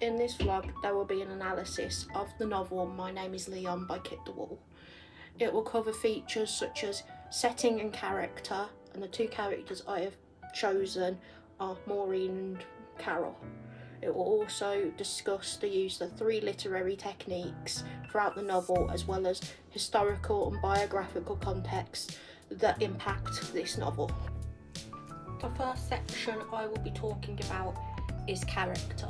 In this vlog, there will be an analysis of the novel My Name is Leon by Kit DeWolf. It will cover features such as setting and character, and the two characters I have chosen are Maureen and Carol. It will also discuss the use of 3 literary techniques throughout the novel, as well as historical and biographical context that impact this novel. The first section I will be talking about is character.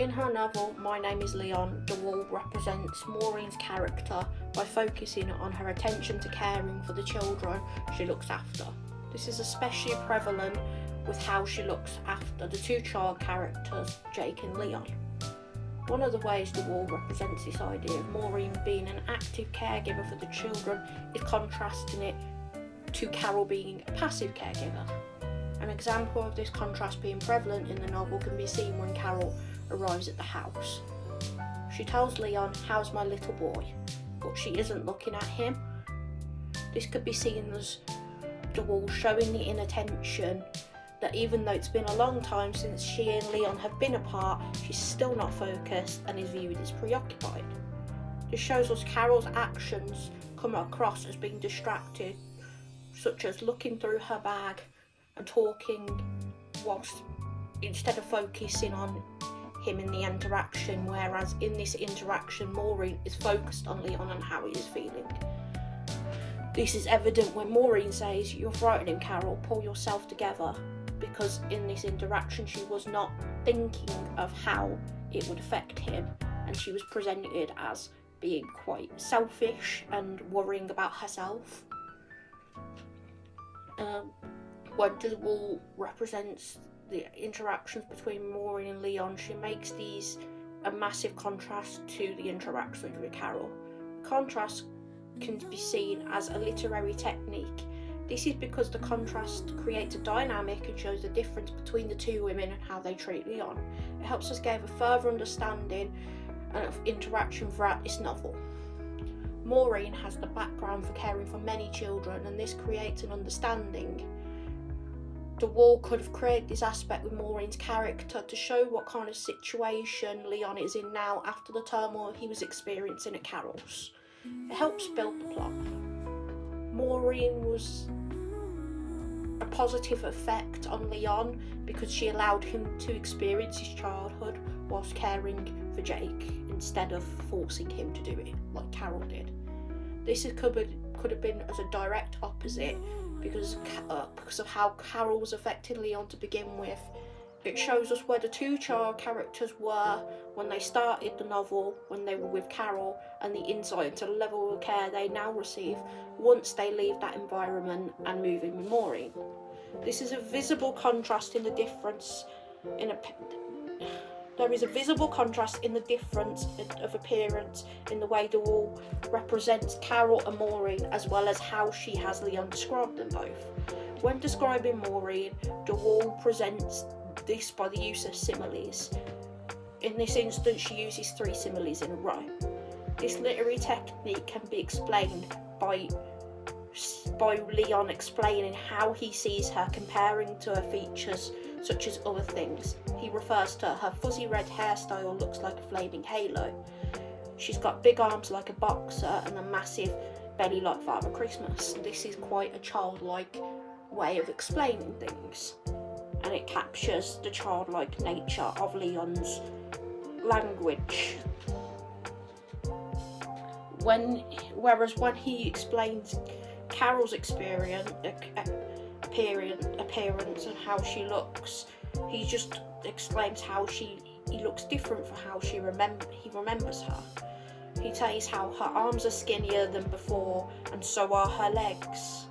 In her novel, My Name is Leon, DeWolf represents Maureen's character by focusing on her attention to caring for the children she looks after. This is especially prevalent with how she looks after the 2 child characters, Jake and Leon. One of the ways DeWolf represents this idea of Maureen being an active caregiver for the children is contrasting it to Carol being a passive caregiver. An example of this contrast being prevalent in the novel can be seen when Carol arrives at the house. She tells Leon, "How's my little boy?" but she isn't looking at him. This could be seen as DeWolf showing the inattention that even though it's been a long time since she and Leon have been apart, she's still not focused and is viewed as preoccupied. This shows us Carol's actions come across as being distracted, such as looking through her bag and talking whilst instead of focusing on him in the interaction, whereas in this interaction Maureen is focused on Leon and how he is feeling. This is evident when Maureen says, "You're frightening, Carol, pull yourself together," because in this interaction she was not thinking of how it would affect him, and she was presented as being quite selfish and worrying about herself. When DeWolf represents the interactions between Maureen and Leon, she makes these a massive contrast to the interactions with Carol. Contrast can be seen as a literary technique. This is because the contrast creates a dynamic and shows the difference between the 2 women and how they treat Leon. It helps us gain a further understanding of interaction throughout this novel. Maureen has the background for caring for many children, and this creates an understanding. DeWolf could have created this aspect with Maureen's character to show what kind of situation Leon is in now after the turmoil he was experiencing at Carol's. It helps build the plot. Maureen was a positive effect on Leon because she allowed him to experience his childhood whilst caring for Jake instead of forcing him to do it like Carol did. This could have been as a direct opposite because of how Carol was affecting Leon to begin with. It shows us where the 2 child characters were when they started the novel, when they were with Carol, and the insight into the level of care they now receive once they leave that environment and move in with Maureen. This is a visible contrast in the difference There is a visible contrast in the difference of appearance in the way DeWolf represents Carol and Maureen, as well as how she has Leon describe them both. When describing Maureen, DeWolf presents this by the use of similes. In this instance, she uses 3 similes in a row. This literary technique can be explained by Leon explaining how he sees her, comparing to her features such as other things. He refers to her fuzzy red hairstyle looks like a flaming halo. She's got big arms like a boxer and a massive belly like Father Christmas. This is quite a childlike way of explaining things, and it captures the childlike nature of Leon's language. Whereas when he explains Carol's appearance and how she looks, he just explains how he looks different from how he remembers her. He says how her arms are skinnier than before, and so are her legs.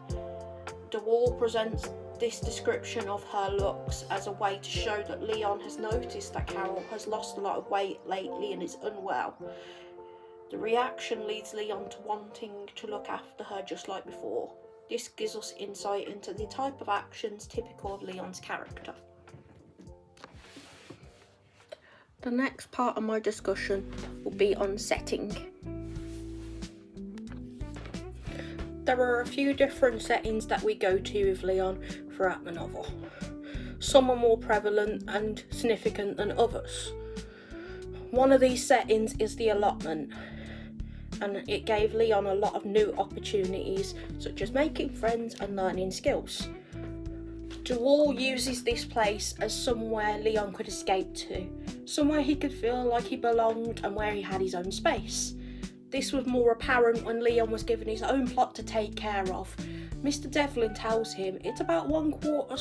DeWolf presents this description of her looks as a way to show that Leon has noticed that Carol has lost a lot of weight lately and is unwell. The reaction leads Leon to wanting to look after her just like before. This gives us insight into the type of actions typical of Leon's character. The next part of my discussion will be on setting. There are a few different settings that we go to with Leon throughout the novel. Some are more prevalent and significant than others. One of these settings is the allotment, and it gave Leon a lot of new opportunities, such as making friends and learning skills. De Waal uses this place as somewhere Leon could escape to, somewhere he could feel like he belonged and where he had his own space. This was more apparent when Leon was given his own plot to take care of. Mr. Devlin tells him it's about one quarter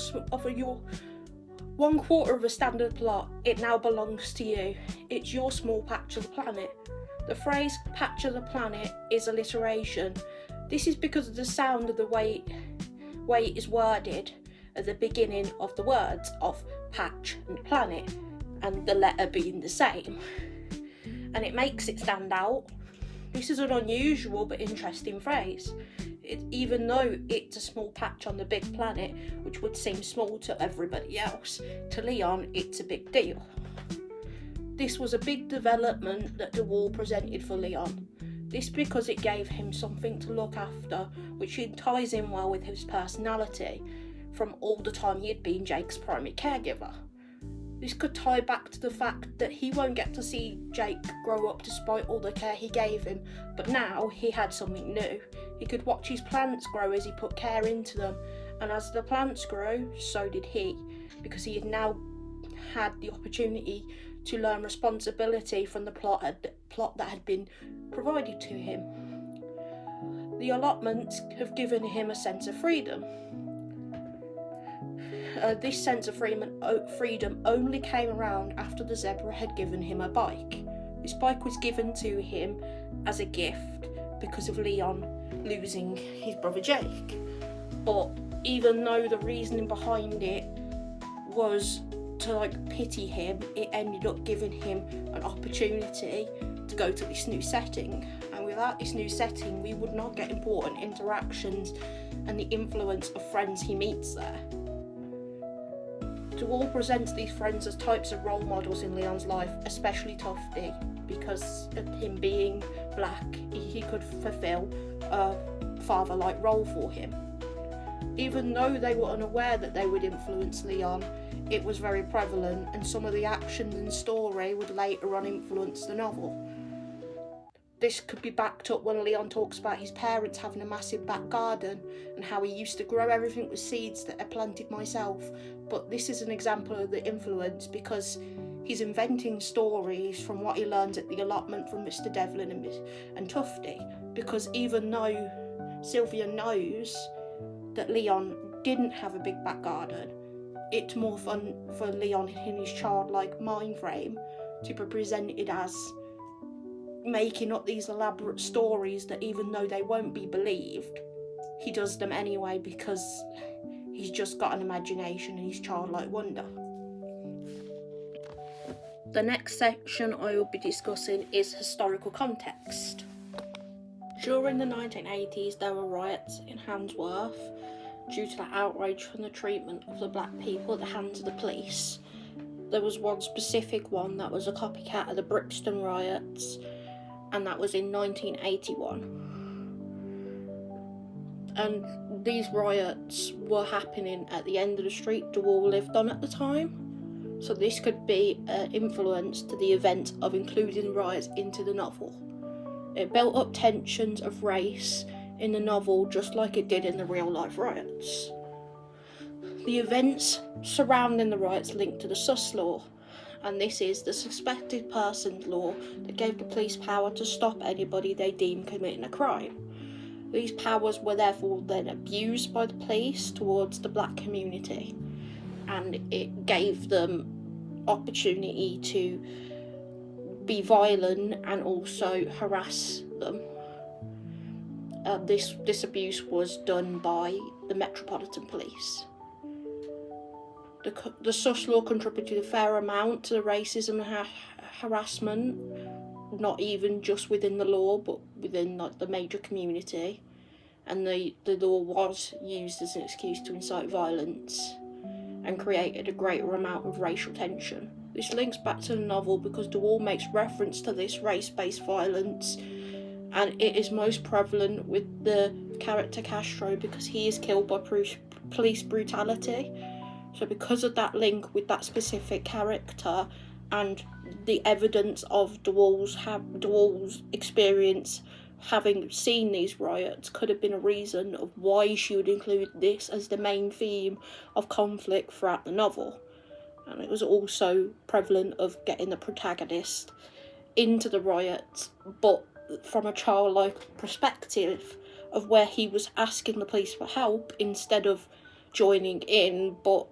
of a standard plot. It now belongs to you. It's your small patch of the planet. The phrase patch of the planet is alliteration. This is because of the sound of the way it is worded at the beginning of the words of patch and planet, and the letter being the same. And it makes it stand out. This is an unusual but interesting phrase. Even though it's a small patch on the big planet, which would seem small to everybody else, to Leon it's a big deal. This was a big development that De Waal presented for Leon. This because it gave him something to look after, which ties in well with his personality from all the time he had been Jake's primary caregiver. This could tie back to the fact that he won't get to see Jake grow up despite all the care he gave him, but now he had something new. He could watch his plants grow as he put care into them, and as the plants grew, so did he, because he had now had the opportunity to learn responsibility from the plot that had been provided to him. The allotments have given him a sense of freedom. This sense of freedom only came around after the zebra had given him a bike. This bike was given to him as a gift because of Leon losing his brother Jake. But even though the reasoning behind it was to pity him, it ended up giving him an opportunity to go to this new setting. And without this new setting, we would not get important interactions and the influence of friends he meets there. De Waal presents these friends as types of role models in Leon's life, especially Tufty, because of him being black, he could fulfill a father-like role for him. Even though they were unaware that they would influence Leon, it was very prevalent, and some of the actions and story would later on influence the novel. This could be backed up when Leon talks about his parents having a massive back garden and how he used to grow everything with seeds that I planted myself. But this is an example of the influence because he's inventing stories from what he learns at the allotment from Mr. Devlin and Tufty. Because even though Sylvia knows that Leon didn't have a big back garden, it's more fun for Leon in his childlike mind frame to be presented as making up these elaborate stories that even though they won't be believed, he does them anyway because he's just got an imagination and his childlike wonder. The next section I will be discussing is historical context. During the 1980s, there were riots in Handsworth due to the outrage from the treatment of the black people at the hands of the police. There was one specific one that was a copycat of the Brixton riots, and that was in 1981. And these riots were happening at the end of the street De Waal lived on at the time. So this could be an influence to the event of including riots into the novel. It built up tensions of race in the novel just like it did in the real life riots. The events surrounding the riots linked to the sus law, and this is the suspected persons law that gave the police power to stop anybody they deemed committing a crime. These powers were therefore then abused by the police towards the black community, and it gave them opportunity to be violent and also harass them. This abuse was done by the Metropolitan Police. The sus law contributed a fair amount to the racism and harassment, not even just within the law, but within the major community. And the law was used as an excuse to incite violence and created a greater amount of racial tension. This links back to the novel because De Waal makes reference to this race-based violence, and it is most prevalent with the character Castro because he is killed by police brutality. So because of that link with that specific character and the evidence of DeWall's experience having seen these riots could have been a reason of why she would include this as the main theme of conflict throughout the novel. And it was also prevalent of getting the protagonist into the riots, but from a childlike perspective of where he was asking the police for help instead of joining in, but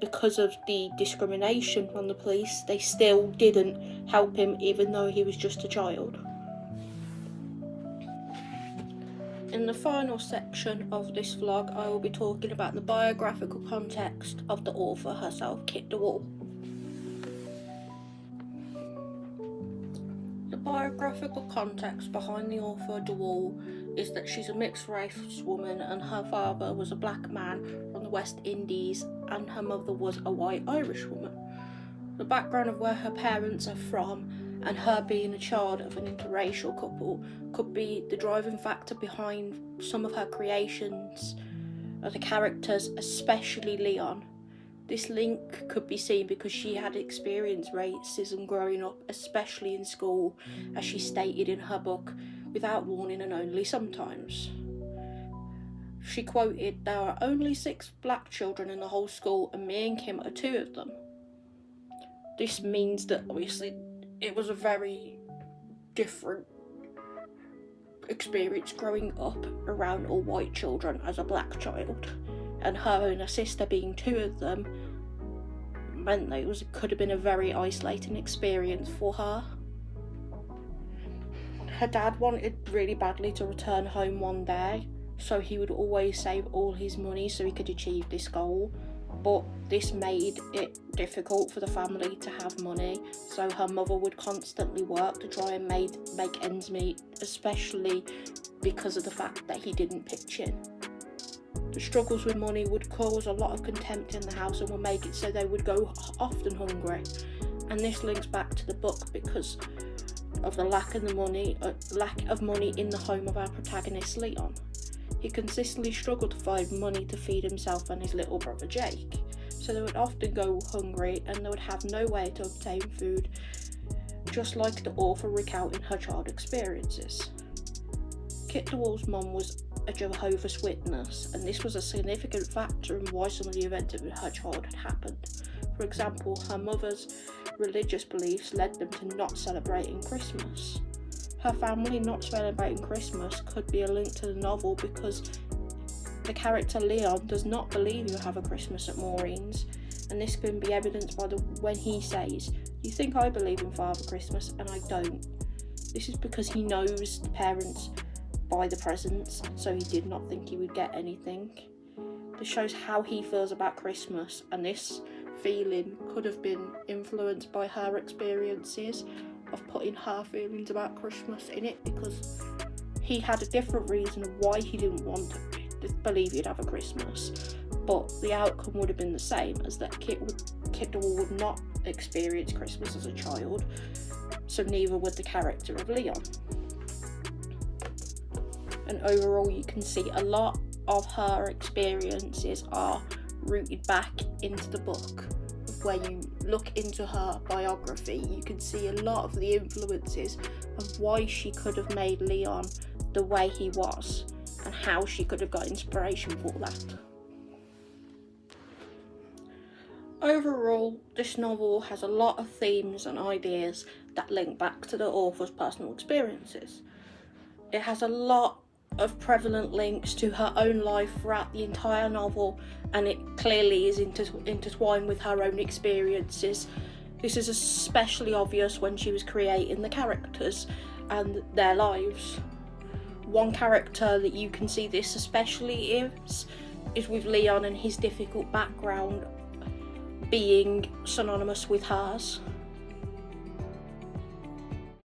because of the discrimination from the police, they still didn't help him even though he was just a child. In the final section of this vlog, I will be talking about the biographical context of the author herself, Kit DeWall. The biographical context behind the author DeWall is that she's a mixed race woman and her father was a black man from the West Indies and her mother was a white Irish woman. The background of where her parents are from and her being a child of an interracial couple could be the driving factor behind some of her creations of the characters, especially Leon. This link could be seen because she had experienced racism growing up, especially in school, as she stated in her book, Without Warning and Only Sometimes. She quoted, "There are only 6 black children in the whole school and me and Kim are 2 of them." This means that obviously it was a very different experience growing up around all white children as a black child, and her and her sister being 2 of them meant that it could have been a very isolating experience for her. Her dad wanted really badly to return home one day, so he would always save all his money so he could achieve this goal. But this made it difficult for the family to have money, so her mother would constantly work to try and make ends meet, especially because of the fact that he didn't pitch in. The struggles with money would cause a lot of contempt in the house and would make it so they would go often hungry. And this links back to the book because of the lack of money in the home of our protagonist Leon. He consistently struggled to find money to feed himself and his little brother Jake, so they would often go hungry and they would have no way to obtain food, just like the author recounting her child experiences. Kit DeWall's mum was a Jehovah's Witness, and this was a significant factor in why some of the events of her childhood happened. For example, her mother's religious beliefs led them to not celebrating Christmas. Her family not celebrating Christmas could be a link to the novel because the character Leon does not believe you have a Christmas at Maureen's, and this can be evidenced by when he says, "You think I believe in Father Christmas and I don't." This is because he knows the parents buy the presents, so he did not think he would get anything. This shows how he feels about Christmas, and this feeling could have been influenced by her experiences of putting her feelings about Christmas in it, because he had a different reason of why he didn't want to believe he'd have a Christmas, but the outcome would have been the same, as that Kit DeWall would not experience Christmas as a child, so neither would the character of Leon. And overall you can see a lot of her experiences are rooted back into the book. Where you look into her biography, you can see a lot of the influences of why she could have made Leon the way he was and how she could have got inspiration for that. Overall, this novel has a lot of themes and ideas that link back to the author's personal experiences. It has a lot of prevalent links to her own life throughout the entire novel, and it clearly is intertwined with her own experiences. This is especially obvious when she was creating the characters and their lives. One character that you can see this especially is with Leon and his difficult background being synonymous with hers.